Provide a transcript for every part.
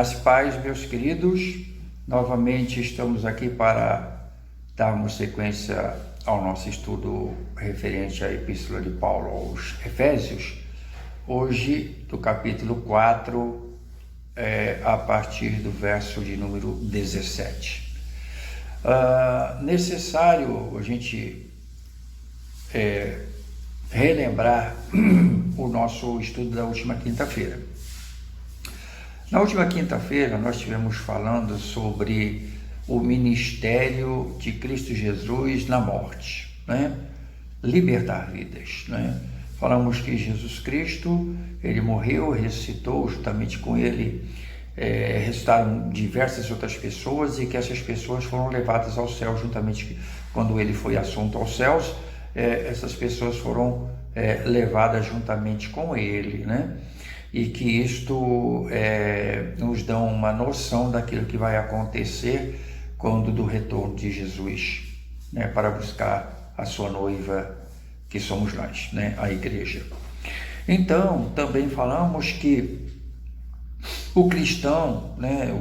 Graça e paz, meus queridos. Novamente estamos aqui para darmos sequência ao nosso estudo referente à Epístola de Paulo aos Efésios. Hoje, do capítulo 4, a partir do verso de número 17. Necessário a gente relembrar o nosso estudo da última quinta-feira. Na última quinta-feira nós estivemos falando sobre o ministério de Cristo Jesus na morte, né? Libertar vidas, né? Falamos que Jesus Cristo, ele morreu, ressuscitou, juntamente com ele ressuscitaram diversas outras pessoas e que essas pessoas foram levadas ao céu juntamente quando ele foi assunto aos céus. Essas pessoas foram levadas juntamente com ele, né? E que isto nos dá uma noção daquilo que vai acontecer quando do retorno de Jesus, né, para buscar a sua noiva, que somos nós, né, a igreja. Então, também falamos que o cristão, né,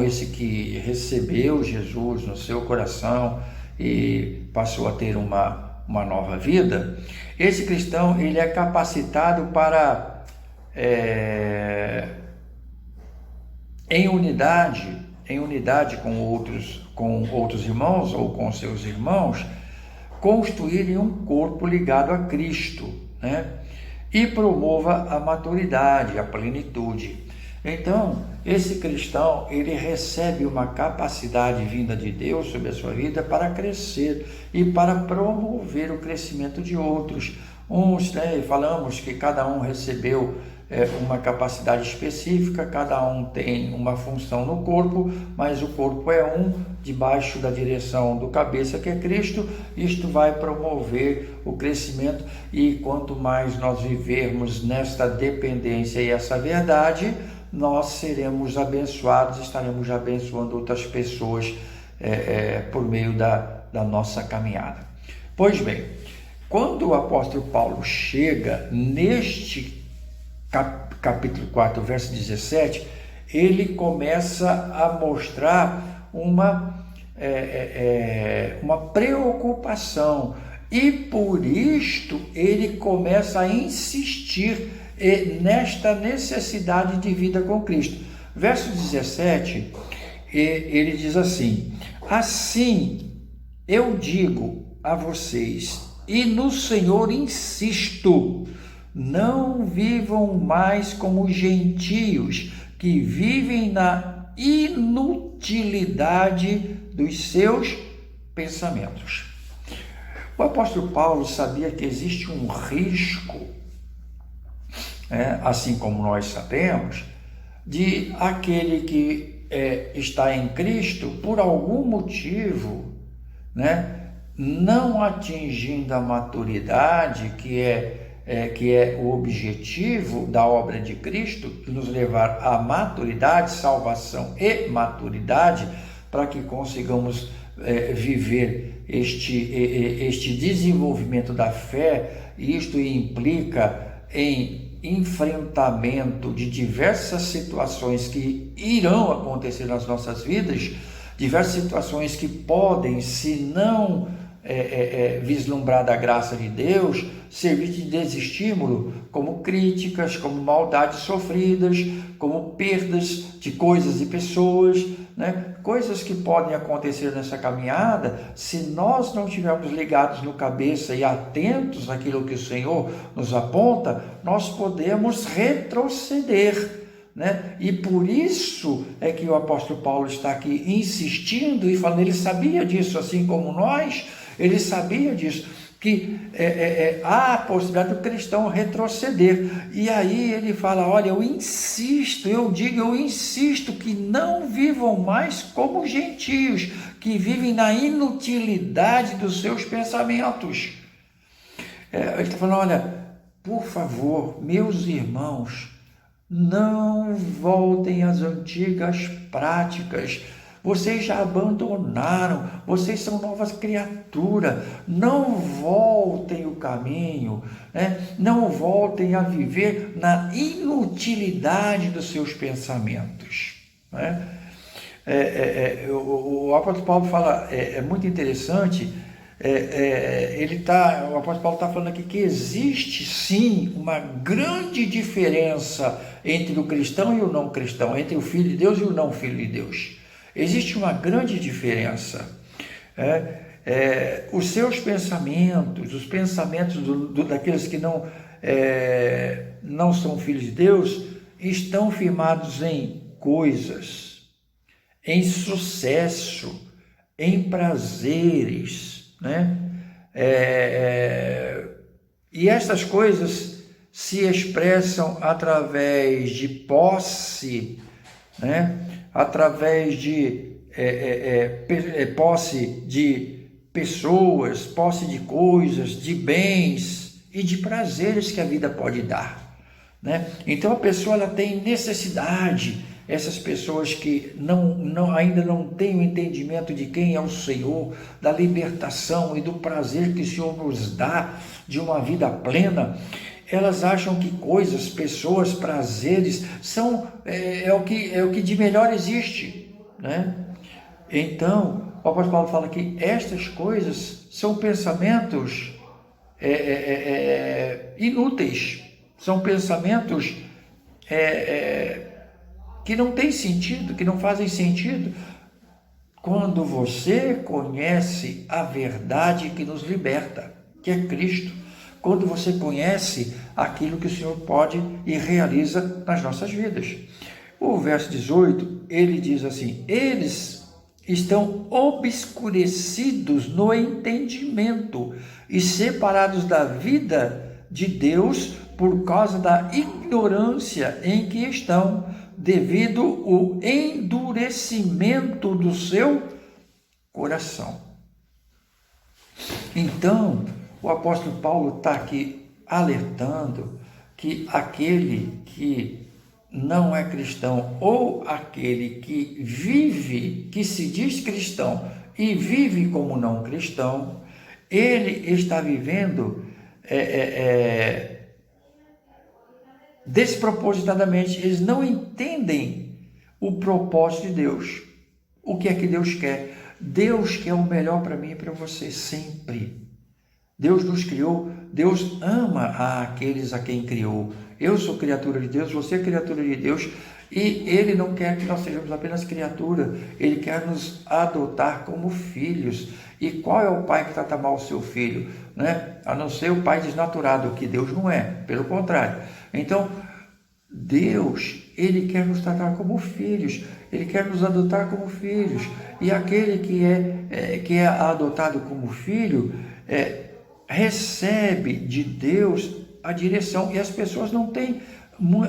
esse que recebeu Jesus no seu coração e passou a ter uma nova vida, esse cristão, ele é capacitado para em unidade com outros irmãos ou com seus irmãos, construírem um corpo ligado a Cristo, né? E promova a maturidade, a plenitude. Então, esse cristão, ele recebe uma capacidade vinda de Deus sobre a sua vida para crescer e para promover o crescimento de outros. Falamos que cada um recebeu uma capacidade específica, cada um tem uma função no corpo, mas o corpo é um, debaixo da direção do cabeça, que é Cristo. Isto vai promover o crescimento, e quanto mais nós vivermos nesta dependência e essa verdade, nós seremos abençoados, estaremos abençoando outras pessoas por meio da nossa caminhada. Pois bem, quando o apóstolo Paulo chega neste capítulo 4, verso 17, ele começa a mostrar uma preocupação, e por isto ele começa a insistir nesta necessidade de vida com Cristo. Verso 17, ele diz assim: assim eu digo a vocês, e no Senhor insisto, não vivam mais como gentios que vivem na inutilidade dos seus pensamentos. O apóstolo Paulo sabia que existe um risco, assim como nós sabemos, de aquele que está em Cristo, por algum motivo, né, não atingindo a maturidade, que é o objetivo da obra de Cristo, nos levar à maturidade, salvação e maturidade, para que consigamos viver este desenvolvimento da fé. Isto implica em enfrentamento de diversas situações que irão acontecer nas nossas vidas, diversas situações que podem, se não vislumbrar da graça de Deus, servir de desestímulo, como críticas, como maldades sofridas, como perdas de coisas e pessoas, né? Coisas que podem acontecer nessa caminhada. Se nós não estivermos ligados no cabeça e atentos àquilo que o Senhor nos aponta, nós podemos retroceder, né? E por isso é que o apóstolo Paulo está aqui insistindo e falando. Ele sabia disso, assim como nós. Ele sabia disso, que há a possibilidade do cristão retroceder. E aí ele fala: olha, eu insisto que não vivam mais como gentios, que vivem na inutilidade dos seus pensamentos. Ele está falando: olha, por favor, meus irmãos, não voltem às antigas práticas. Vocês já abandonaram, vocês são novas criaturas. Não voltem o caminho, né? Não voltem a viver na inutilidade dos seus pensamentos. né? O apóstolo Paulo fala, é muito interessante, o apóstolo Paulo está falando aqui que existe sim uma grande diferença entre o cristão e o não cristão, entre o filho de Deus e o não filho de Deus. Existe uma grande diferença. Os seus pensamentos, os pensamentos daqueles que não são filhos de Deus, estão firmados em coisas, em sucesso, em prazeres, né? E essas coisas se expressam através de posse, né? Através de posse de pessoas, posse de coisas, de bens e de prazeres que a vida pode dar, né? Então a pessoa ela tem necessidade. Essas pessoas que ainda não têm o entendimento de quem é o Senhor, da libertação e do prazer que o Senhor nos dá de uma vida plena, elas acham que coisas, pessoas, prazeres são o que de melhor existe, né? Então, o apóstolo Paulo fala que estas coisas são pensamentos inúteis, são pensamentos que não tem sentido, que não fazem sentido, quando você conhece a verdade que nos liberta, que é Cristo, quando você conhece aquilo que o Senhor pode e realiza nas nossas vidas. O verso 18, ele diz assim: eles estão obscurecidos no entendimento e separados da vida de Deus por causa da ignorância em que estão, devido ao endurecimento do seu coração. Então, o apóstolo Paulo está aqui alertando que aquele que não é cristão, ou aquele que vive, que se diz cristão e vive como não cristão, ele está vivendo despropositadamente. Eles não entendem o propósito de Deus, o que é que Deus quer. Deus quer o melhor para mim e para você sempre. Deus nos criou, Deus ama aqueles a quem criou. Eu sou criatura de Deus, você é criatura de Deus, e Ele não quer que nós sejamos apenas criatura, Ele quer nos adotar como filhos. E qual é o pai que trata mal o seu filho, né? A não ser o pai desnaturado, que Deus não é, pelo contrário. Então, Deus, Ele quer nos tratar como filhos, Ele quer nos adotar como filhos, e aquele que é adotado como filho, recebe de Deus a direção, e as pessoas não têm,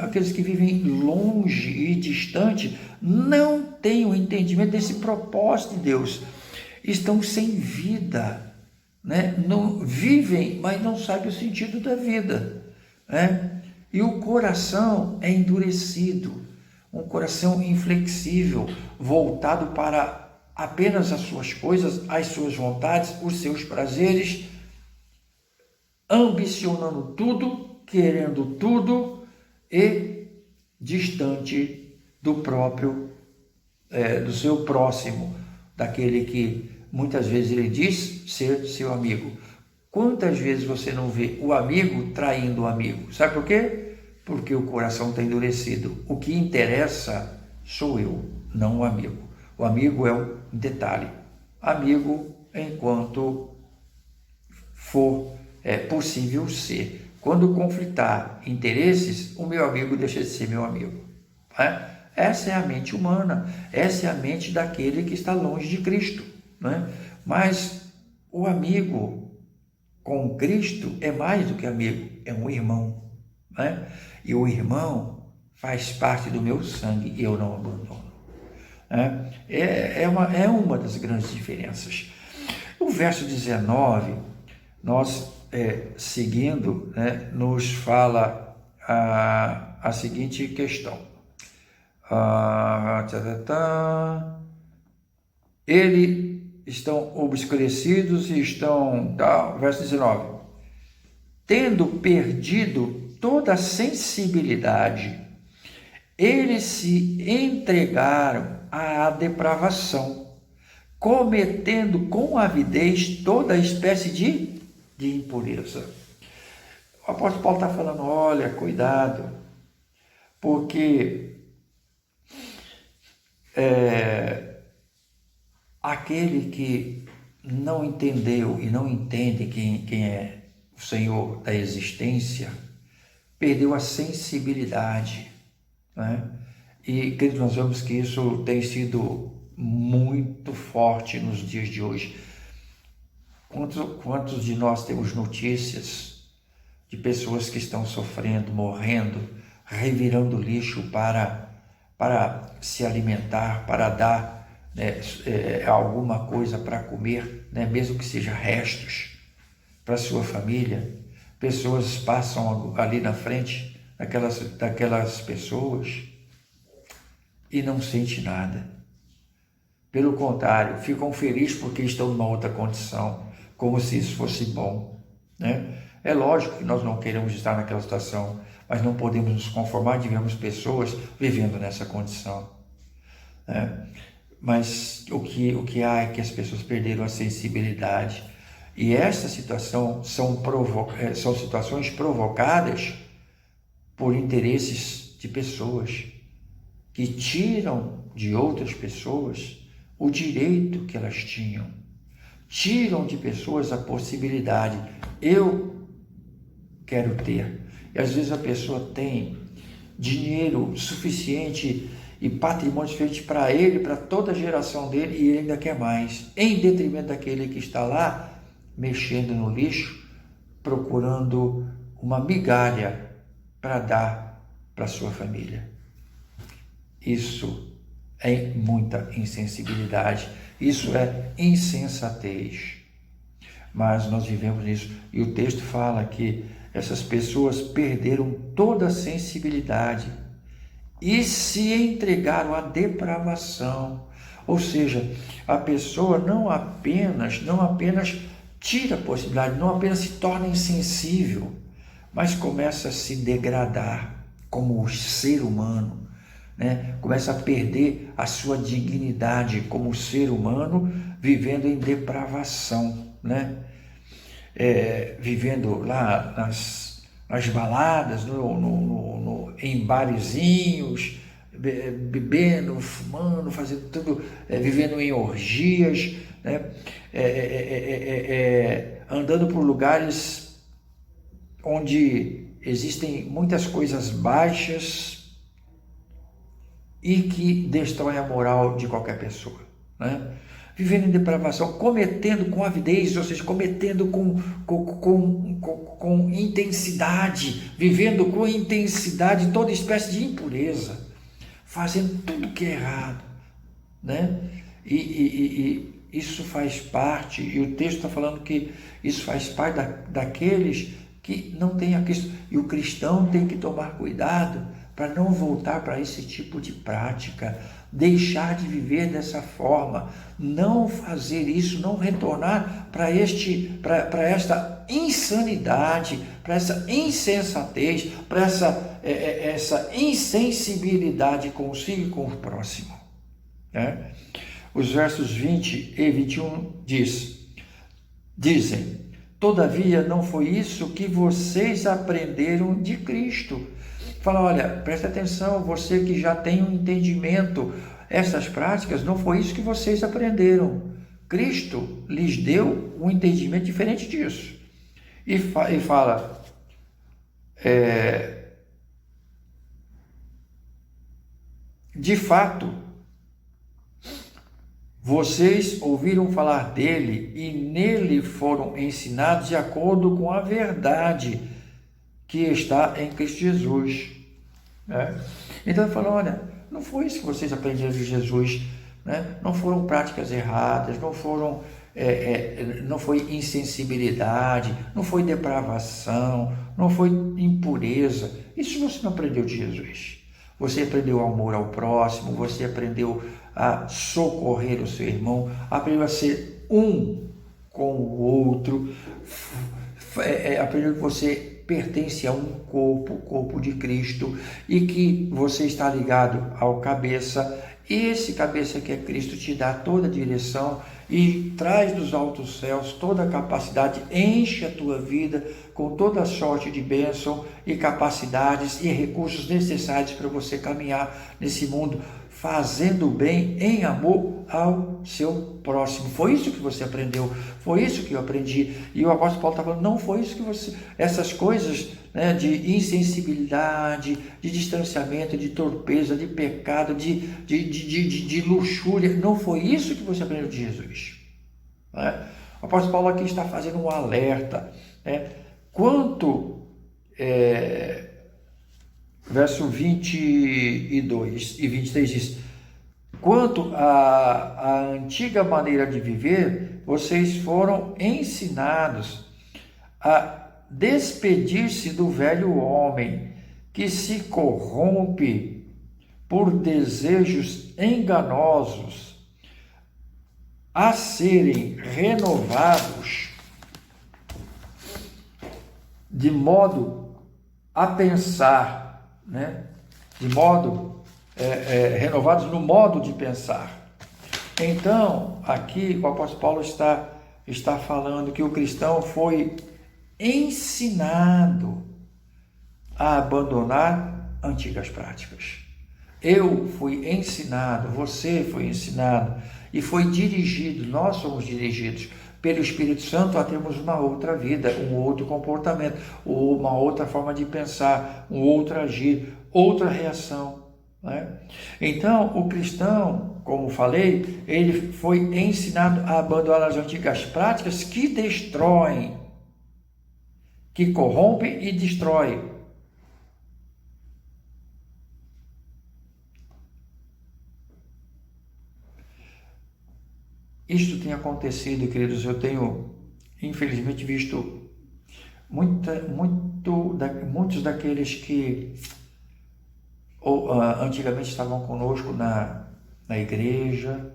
aqueles que vivem longe e distante, não têm o entendimento desse propósito de Deus, estão sem vida, né? Não vivem, mas não sabem o sentido da vida, né? E o coração é endurecido, um coração inflexível, voltado para apenas as suas coisas, as suas vontades, os seus prazeres, ambicionando tudo, querendo tudo e distante do próprio, do seu próximo, daquele que muitas vezes ele diz ser seu amigo. Quantas vezes você não vê o amigo traindo o amigo? Sabe por quê? Porque o coração está endurecido. O que interessa sou eu, não o amigo. O amigo é um detalhe. Amigo enquanto for possível ser. Quando conflitar interesses, o meu amigo deixa de ser meu amigo. Né? Essa é a mente humana, essa é a mente daquele que está longe de Cristo. Né? Mas o amigo com Cristo é mais do que amigo, é um irmão. Né? E o faz parte do meu sangue e eu não abandono. Né? É uma das grandes diferenças. O verso 19, nós seguindo, né, nos fala a seguinte questão. Eles estão obscurecidos e estão, verso 19, tendo perdido toda a sensibilidade, Eles se entregaram à depravação, cometendo com avidez toda espécie de impureza. O apóstolo Paulo está falando, olha, cuidado, porque aquele que não entendeu e não entende quem é o Senhor da existência, perdeu a sensibilidade, né? E, queridos, nós vemos que isso tem sido muito forte nos dias de hoje. Quantos de nós temos notícias de pessoas que estão sofrendo, morrendo, revirando lixo para se alimentar, para dar, né, alguma coisa para comer, né, mesmo que seja restos, para sua família? Pessoas passam ali na frente daquelas pessoas e não sentem nada. Pelo contrário, ficam felizes porque estão numa outra condição, como se isso fosse bom, né? É lógico que nós não queremos estar naquela situação, mas não podemos nos conformar de vermos pessoas vivendo nessa condição, né? Mas o que há é que as pessoas perderam a sensibilidade. E essa situação são situações provocadas por interesses de pessoas que tiram de outras pessoas o direito que elas tinham, tiram de pessoas a possibilidade. Eu quero ter. E às vezes a pessoa tem dinheiro suficiente e patrimônio suficiente para ele, para toda a geração dele, e ele ainda quer mais, em detrimento daquele que está lá mexendo no lixo, procurando uma migalha para dar para sua família. Isso é muita insensibilidade, isso é insensatez. Mas nós vivemos nisso, e o texto fala que essas pessoas perderam toda a sensibilidade e se entregaram à depravação. Ou seja, a pessoa não apenas tira a possibilidade, não apenas se torna insensível, mas começa a se degradar como ser humano, né? Começa a perder a sua dignidade como ser humano, vivendo em depravação, né? Vivendo lá nas baladas, em barezinhos, bebendo, fumando, fazendo tudo, vivendo em orgias, né? Andando por lugares onde existem muitas coisas baixas e que destroem a moral de qualquer pessoa, né? Vivendo em depravação, cometendo com avidez, ou seja, cometendo com intensidade, vivendo com intensidade toda espécie de impureza, fazendo tudo que é errado, né? E isso faz parte, e o texto está falando que isso faz parte daqueles que não têm a Cristo. E o cristão tem que tomar cuidado para não voltar para esse tipo de prática, deixar de viver dessa forma, não fazer isso, não retornar para esta insanidade, para essa insensatez, para essa insensibilidade consigo e com o próximo, né? Os versos 20 e 21 dizem: todavia não foi isso que vocês aprenderam de Cristo. Fala, olha, presta atenção, você que já tem um entendimento, essas práticas, não foi isso que vocês aprenderam. Cristo lhes deu um entendimento diferente disso. E fala, de fato, vocês ouviram falar dele e nele foram ensinados de acordo com a verdade que está em Cristo Jesus, né? Então ele falou, olha, não foi isso que vocês aprenderam de Jesus, né? Não foram práticas erradas, não foi insensibilidade, não foi depravação, não foi impureza. Isso você não aprendeu de Jesus. Você aprendeu amor ao próximo, você aprendeu a socorrer o seu irmão, aprendeu a ser um com o outro, aprendeu que você pertence a um corpo, o corpo de Cristo, e que você está ligado ao cabeça. Esse cabeça que é Cristo te dá toda a direção e traz dos altos céus toda a capacidade, enche a tua vida com toda a sorte de bênção e capacidades e recursos necessários para você caminhar nesse mundo, fazendo bem em amor ao seu próximo. Foi isso que você aprendeu, foi isso que eu aprendi. E o apóstolo Paulo está falando, não foi isso que você... Essas coisas, né, de insensibilidade, de distanciamento, de torpeza, de pecado, de luxúria, não foi isso que você aprendeu de Jesus. Né? O apóstolo Paulo aqui está fazendo um alerta. Né? Verso 22 e 23 diz: quanto à antiga maneira de viver, vocês foram ensinados a despedir-se do velho homem, que se corrompe por desejos enganosos, a serem renovados de modo a pensar, né? De modo renovados no modo de pensar. Então, aqui o apóstolo Paulo está falando que o cristão foi ensinado a abandonar antigas práticas. Eu fui ensinado, você foi ensinado e foi dirigido, nós somos dirigidos pelo Espírito Santo a termos uma outra vida, um outro comportamento, uma outra forma de pensar, um outro agir, outra reação. Né? Então, o cristão, como falei, ele foi ensinado a abandonar as antigas práticas que destroem, que corrompem e destroem. Isto tem acontecido, queridos, eu tenho, infelizmente, visto muitos daqueles que antigamente estavam conosco na igreja,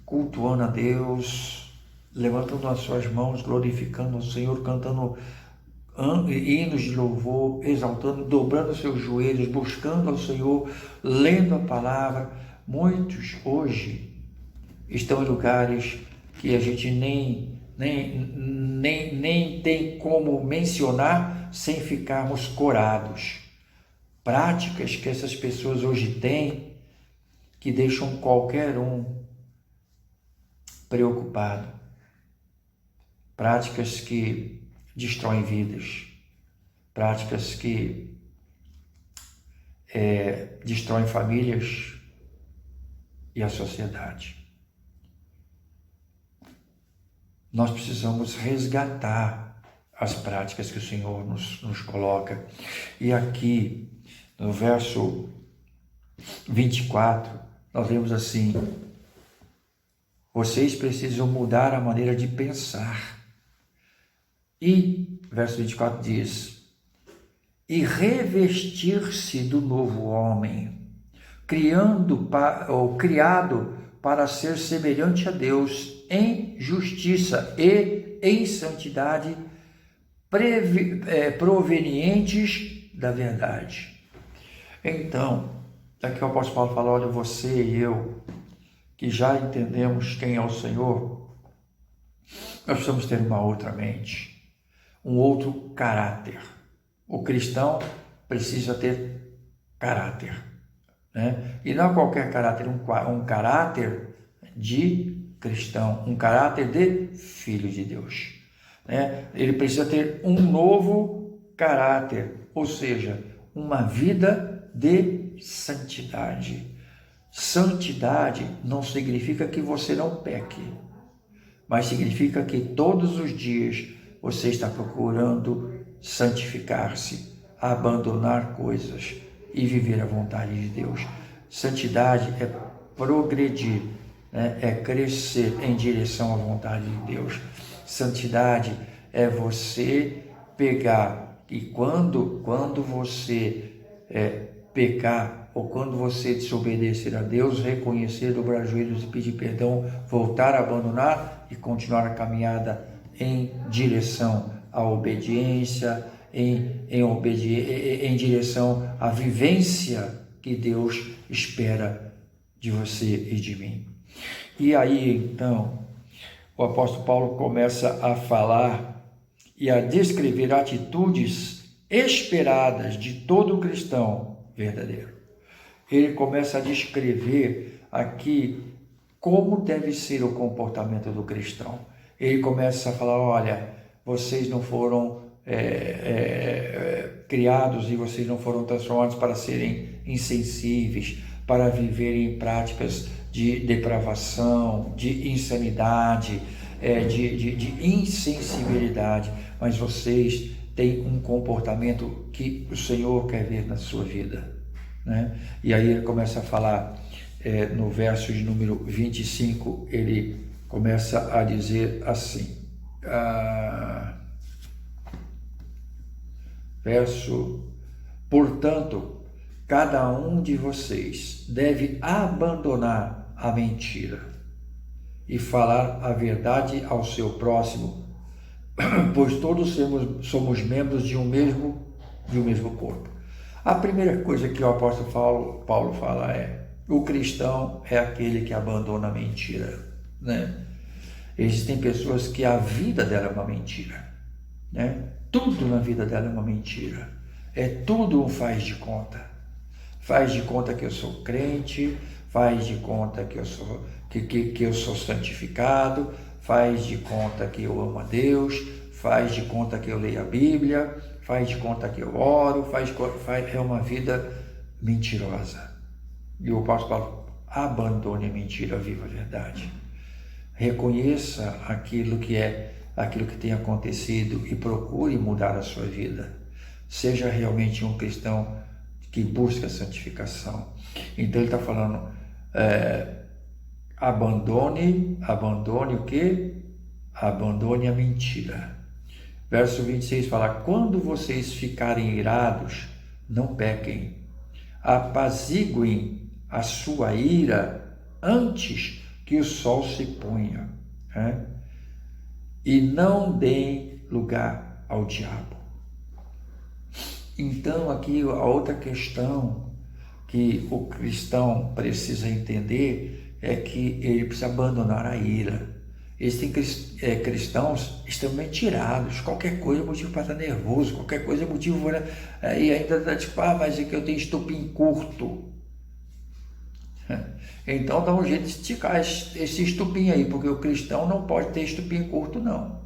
cultuando a Deus, levantando as suas mãos, glorificando o Senhor, cantando hinos de louvor, exaltando, dobrando os seus joelhos, buscando ao Senhor, lendo a palavra. Muitos hoje estão em lugares que a gente nem tem como mencionar sem ficarmos corados. Práticas que essas pessoas hoje têm que deixam qualquer um preocupado. Práticas que destroem vidas. Práticas que destroem famílias e a sociedade. Nós precisamos resgatar as práticas que o Senhor nos coloca. E aqui, no verso 24, nós vemos assim: vocês precisam mudar a maneira de pensar. E, verso 24 diz: e revestir-se do novo homem, criado para ser semelhante a Deus em justiça e em santidade provenientes da verdade. Então, aqui o apóstolo Paulo fala: olha, você e eu, que já entendemos quem é o Senhor, nós precisamos ter uma outra mente, um outro caráter. O cristão precisa ter caráter, né? E não qualquer caráter, um caráter de cristão, um caráter de filho de Deus, né? Ele precisa ter um novo caráter, ou seja, uma vida de santidade. Santidade não significa que você não peque, mas significa que todos os dias você está procurando santificar-se, abandonar coisas e viver a vontade de Deus. Santidade é progredir, né? É crescer em direção à vontade de Deus. Santidade é você pegar e quando você pecar ou quando você desobedecer a Deus, reconhecer, dobrar os joelhos e pedir perdão, voltar a abandonar e continuar a caminhada em direção à obediência, em direção à vivência que Deus espera de você e de mim. E aí, então, o apóstolo Paulo começa a falar e a descrever atitudes esperadas de todo cristão verdadeiro. Ele começa a descrever aqui como deve ser o comportamento do cristão. Ele começa a falar, olha, vocês não foram criados e vocês não foram transformados para serem insensíveis, para viverem em práticas de depravação, de insanidade, de insensibilidade, mas vocês têm um comportamento que o Senhor quer ver na sua vida, né? E aí ele começa a falar, no verso de número 25, ele começa a dizer assim, portanto, cada um de vocês deve abandonar a mentira e falar a verdade ao seu próximo, pois todos somos membros de um mesmo corpo. A primeira coisa que o apóstolo Paulo fala o cristão é aquele que abandona a mentira, né? Existem pessoas que a vida dela é uma mentira, né? Tudo na vida dela é uma mentira. Tudo um faz de conta. Faz de conta que eu sou crente, faz de conta que eu sou santificado, faz de conta que eu amo a Deus, faz de conta que eu leio a Bíblia, faz de conta que eu oro, é uma vida mentirosa. E o apóstolo Paulo, abandone a mentira, viva a verdade. Reconheça aquilo que tem acontecido e procure mudar a sua vida. Seja realmente um cristão que busca a santificação. Então ele está falando, abandone o quê? Abandone a mentira. Verso 26 fala, quando vocês ficarem irados, não pequem. Apaziguem a sua ira antes que o sol se ponha, né? E não deem lugar ao diabo. Então aqui a outra questão que o cristão precisa entender é que ele precisa abandonar a ira. Existem cristãos extremamente irados, qualquer coisa é motivo para estar nervoso, qualquer coisa é motivo para... E ainda está tipo, mas é que eu tenho estupim curto. Então dá um jeito de esticar esse estupim aí, porque o cristão não pode ter estupim curto, não.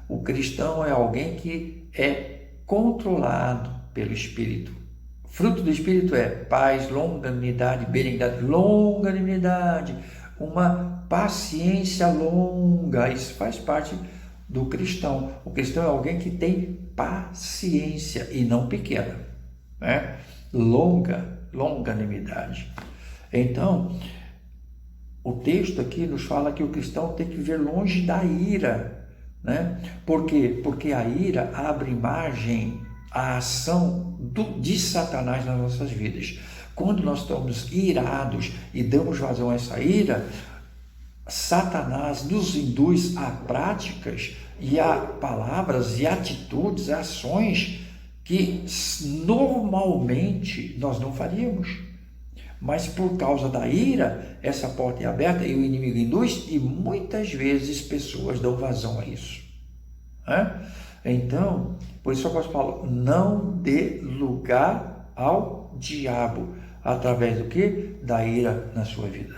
O cristão é alguém que é controlado pelo Espírito. Fruto do Espírito é paz, longanimidade, benignidade, longanimidade, uma paciência longa. Isso faz parte do cristão. O cristão é alguém que tem paciência e não pequena, né? Longanimidade. Então, o texto aqui nos fala que o cristão tem que viver longe da ira, né? Por quê? Porque a ira abre margem à ação de Satanás nas nossas vidas. Quando nós estamos irados e damos vazão a essa ira, Satanás nos induz a práticas e a palavras e atitudes, ações que normalmente nós não faríamos. Mas por causa da ira, essa porta é aberta e o inimigo induz, e muitas vezes pessoas dão vazão a isso, né? Então, por isso o apóstolo Paulo, não dê lugar ao diabo, através do que? Da ira na sua vida.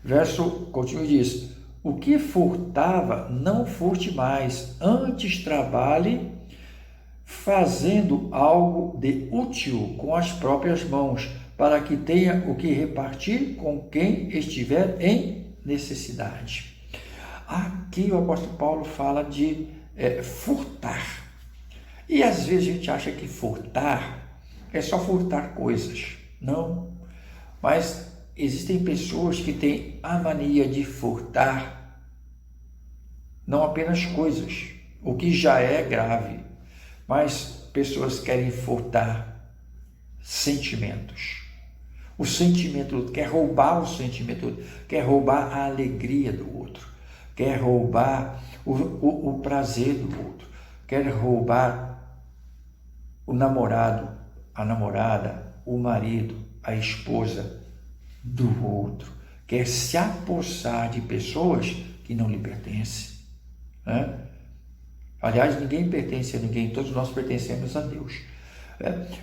Verso continua e diz, o que furtava, não furte mais, antes trabalhe fazendo algo de útil com as próprias mãos, para que tenha o que repartir com quem estiver em necessidade. Aqui o apóstolo Paulo fala de furtar. E às vezes a gente acha que furtar é só furtar coisas. Não. Mas existem pessoas que têm a mania de furtar não apenas coisas, o que já é grave, mas pessoas querem furtar sentimentos. O sentimento do outro, quer roubar o sentimento do outro, quer roubar a alegria do outro, quer roubar o prazer do outro, quer roubar o namorado, a namorada, o marido, a esposa do outro, quer se apossar de pessoas que não lhe pertencem, né? Aliás, ninguém pertence a ninguém, todos nós pertencemos a Deus.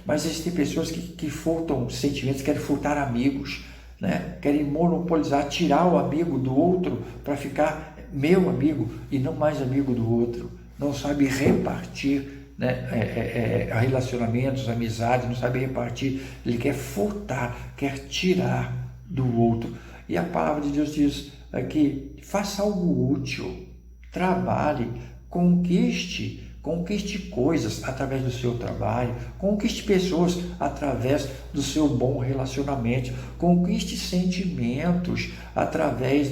Mas existem pessoas que furtam sentimentos, querem furtar amigos, né? Querem monopolizar, tirar o amigo do outro para ficar meu amigo e não mais amigo do outro. Não sabe repartir, né? Relacionamentos, amizades, não sabe repartir. Ele quer furtar, quer tirar do outro. E a palavra de Deus diz aqui: faça algo útil, trabalhe, conquiste coisas através do seu trabalho, conquiste pessoas através do seu bom relacionamento, conquiste sentimentos através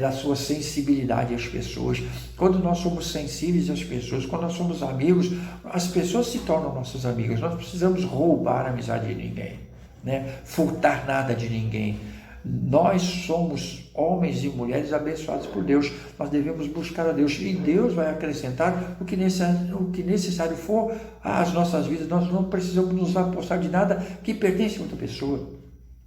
da sua sensibilidade às pessoas. Quando nós somos sensíveis às pessoas, quando nós somos amigos, as pessoas se tornam nossos amigos. Nós não precisamos roubar a amizade de ninguém, né? Furtar nada de ninguém. Nós somos homens e mulheres abençoados por Deus. Nós devemos buscar a Deus e Deus vai acrescentar o que necessário for às nossas vidas. Nós não precisamos nos apossar de nada que pertence a outra pessoa.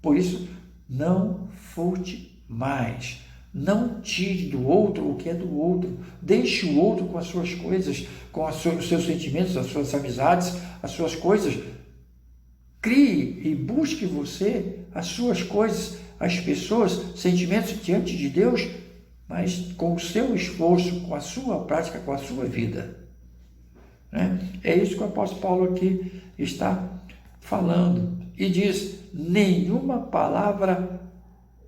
Por isso, não furte mais. Não tire do outro o que é do outro. Deixe o outro com as suas coisas, com os seus sentimentos, as suas amizades, as suas coisas. Crie e busque você as suas coisas, as pessoas, sentimentos diante de Deus, mas com o seu esforço, com a sua prática, com a sua vida, né? É isso que o apóstolo Paulo aqui está falando. E diz: nenhuma palavra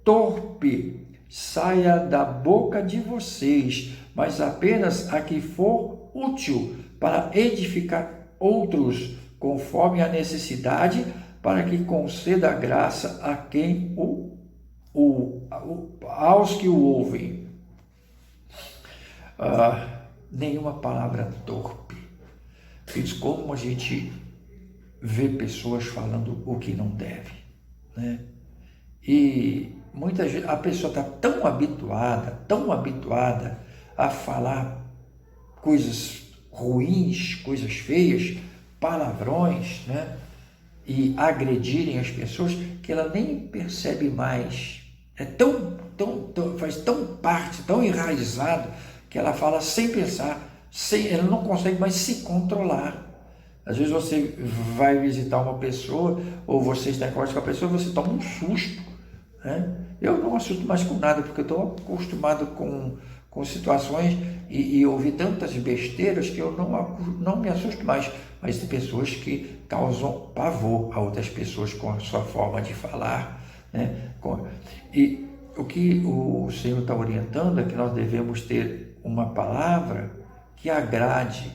torpe saia da boca de vocês, mas apenas a que for útil para edificar outros, conforme a necessidade, para que conceda graça a quem aos que o ouvem. Nenhuma palavra torpe. Diz como a gente vê pessoas falando o que não deve, né? E muitas vezes a pessoa está tão habituada a falar coisas ruins, coisas feias, palavrões, né? E agredirem as pessoas, que ela nem percebe mais. Faz tão parte, tão enraizado, que ela fala sem pensar, ela não consegue mais se controlar. Às vezes você vai visitar uma pessoa, ou você está em conversa com a pessoa, você toma um susto, né? Eu não assusto mais com nada, porque eu estou acostumado com situações e ouvir tantas besteiras que eu não me assusto mais. Mas tem pessoas que causam pavor a outras pessoas com a sua forma de falar, né? E o que o Senhor está orientando é que nós devemos ter uma palavra que agrade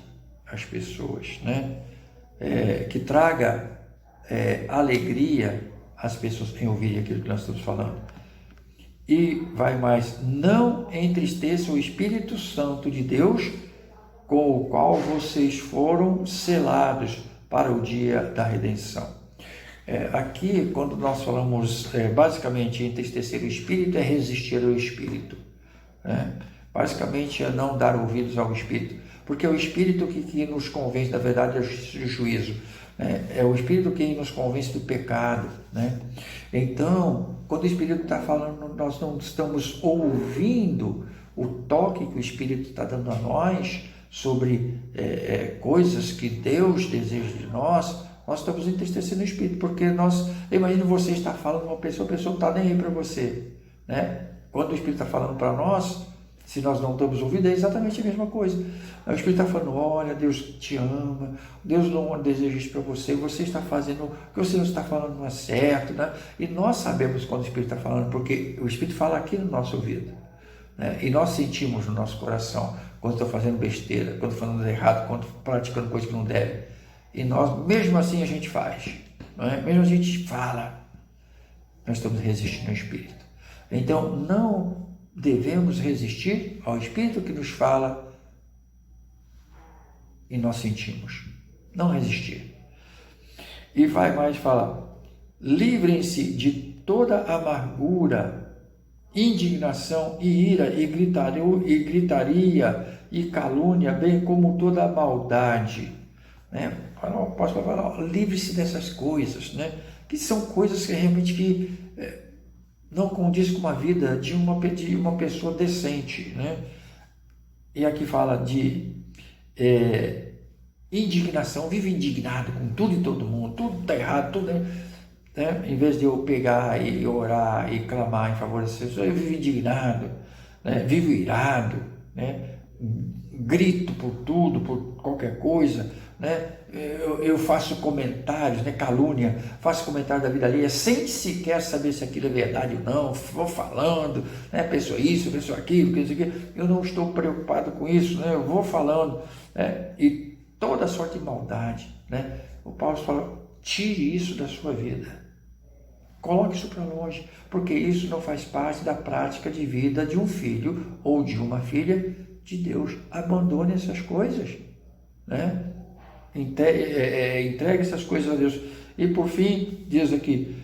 as pessoas, né? Que traga alegria às pessoas em ouvir aquilo que nós estamos falando. E vai mais: não entristeça o Espírito Santo de Deus, com o qual vocês foram selados para o dia da redenção. Aqui, quando nós falamos basicamente entristecer o Espírito, é resistir ao Espírito, né? Basicamente é não dar ouvidos ao Espírito, porque é o Espírito que nos convence da verdade e do juízo, né? É o Espírito que nos convence do pecado, né? Então, quando o Espírito está falando, nós não estamos ouvindo o toque que o Espírito está dando a nós sobre coisas que Deus deseja de nós estamos entristecendo o Espírito, porque imagina você estar falando com uma pessoa, a pessoa não está nem aí para você, né? Quando o Espírito está falando para nós, se nós não estamos ouvindo, é exatamente a mesma coisa. O Espírito está falando: olha, Deus te ama, Deus não deseja isso para você, você está fazendo, o que você está falando não é certo, né? E nós sabemos quando o Espírito está falando, porque o Espírito fala aqui no nosso ouvido, né? E nós sentimos no nosso coração quando estou fazendo besteira, quando estou falando errado, quando estou praticando coisa que não deve. E nós, mesmo assim, a gente faz, não é? Mesmo a gente fala, nós estamos resistindo ao Espírito. Então, não devemos resistir ao Espírito que nos fala e nós sentimos. Não resistir. E vai mais falar: livrem-se de toda amargura, indignação e ira e gritaria e calúnia, bem como toda a maldade. Né? O apóstolo fala, livre-se dessas coisas, né? Que são coisas que realmente não condiz com a vida de uma pessoa decente. Né? E aqui fala de indignação, vive indignado com tudo e todo mundo, tudo está errado, tudo, né? Em vez de eu pegar e orar e clamar em favor dessas pessoas, eu vivo indignado, né? Vivo irado, né? Grito por tudo, por qualquer coisa, né? Eu faço comentários, né? Calúnia, faço comentário da vida alheia, sem sequer saber se aquilo é verdade ou não, vou falando, né? Pessoa isso, pessoa aquilo, eu não estou preocupado com isso, né? Eu vou falando, né? E toda sorte de maldade, né? O Paulo fala, tire isso da sua vida. Coloque isso para longe, porque isso não faz parte da prática de vida de um filho ou de uma filha de Deus. Abandone essas coisas, né? Entregue essas coisas a Deus. E por fim, diz aqui,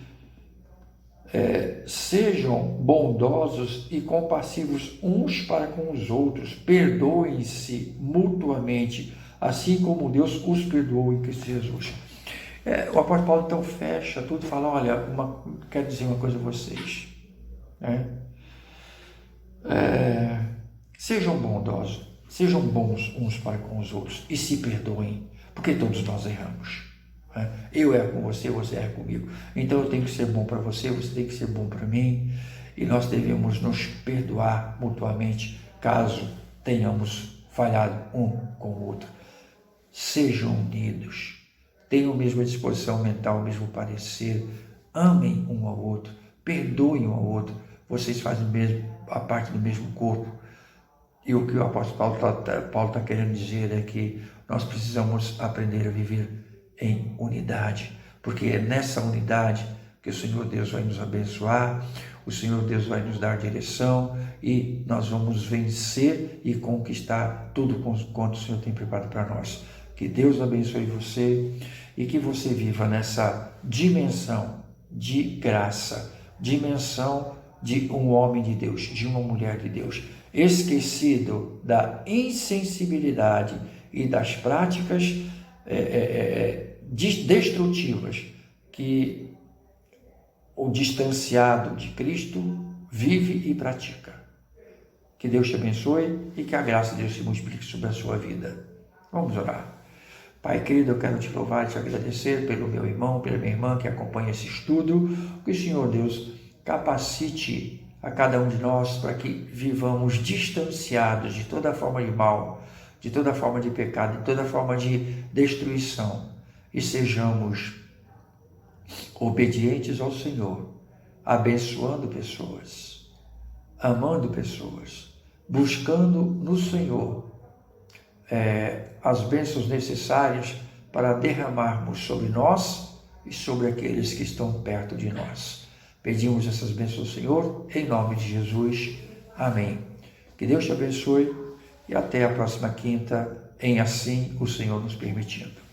sejam bondosos e compassivos uns para com os outros, perdoem-se mutuamente, assim como Deus os perdoou em Cristo Jesus. O apóstolo Paulo então fecha tudo e fala, olha, quero dizer uma coisa a vocês, né? Sejam bondosos, sejam bons uns para com os outros e se perdoem, porque todos nós erramos. Né? Eu erro com você, você erra comigo. Então eu tenho que ser bom para você, você tem que ser bom para mim, e nós devemos nos perdoar mutuamente caso tenhamos falhado um com o outro. Sejam unidos. Tenham a mesma disposição mental, o mesmo parecer, amem um ao outro, perdoem um ao outro, vocês fazem a parte do mesmo corpo. E o que o apóstolo Paulo está querendo dizer é que nós precisamos aprender a viver em unidade, porque é nessa unidade que o Senhor Deus vai nos abençoar, o Senhor Deus vai nos dar direção e nós vamos vencer e conquistar tudo quanto o Senhor tem preparado para nós. Que Deus abençoe você e que você viva nessa dimensão de graça, dimensão de um homem de Deus, de uma mulher de Deus, esquecido da insensibilidade e das práticas destrutivas que o distanciado de Cristo vive e pratica. Que Deus te abençoe e que a graça de Deus se multiplique sobre a sua vida. Vamos orar. Pai querido, eu quero te louvar e te agradecer pelo meu irmão, pela minha irmã que acompanha esse estudo. Que o Senhor Deus capacite a cada um de nós para que vivamos distanciados de toda forma de mal, de toda forma de pecado, de toda forma de destruição e sejamos obedientes ao Senhor, abençoando pessoas, amando pessoas, buscando no Senhor as bênçãos necessárias para derramarmos sobre nós e sobre aqueles que estão perto de nós. Pedimos essas bênçãos ao Senhor, em nome de Jesus. Amém. Que Deus te abençoe e até a próxima quinta, em assim o Senhor nos permitindo.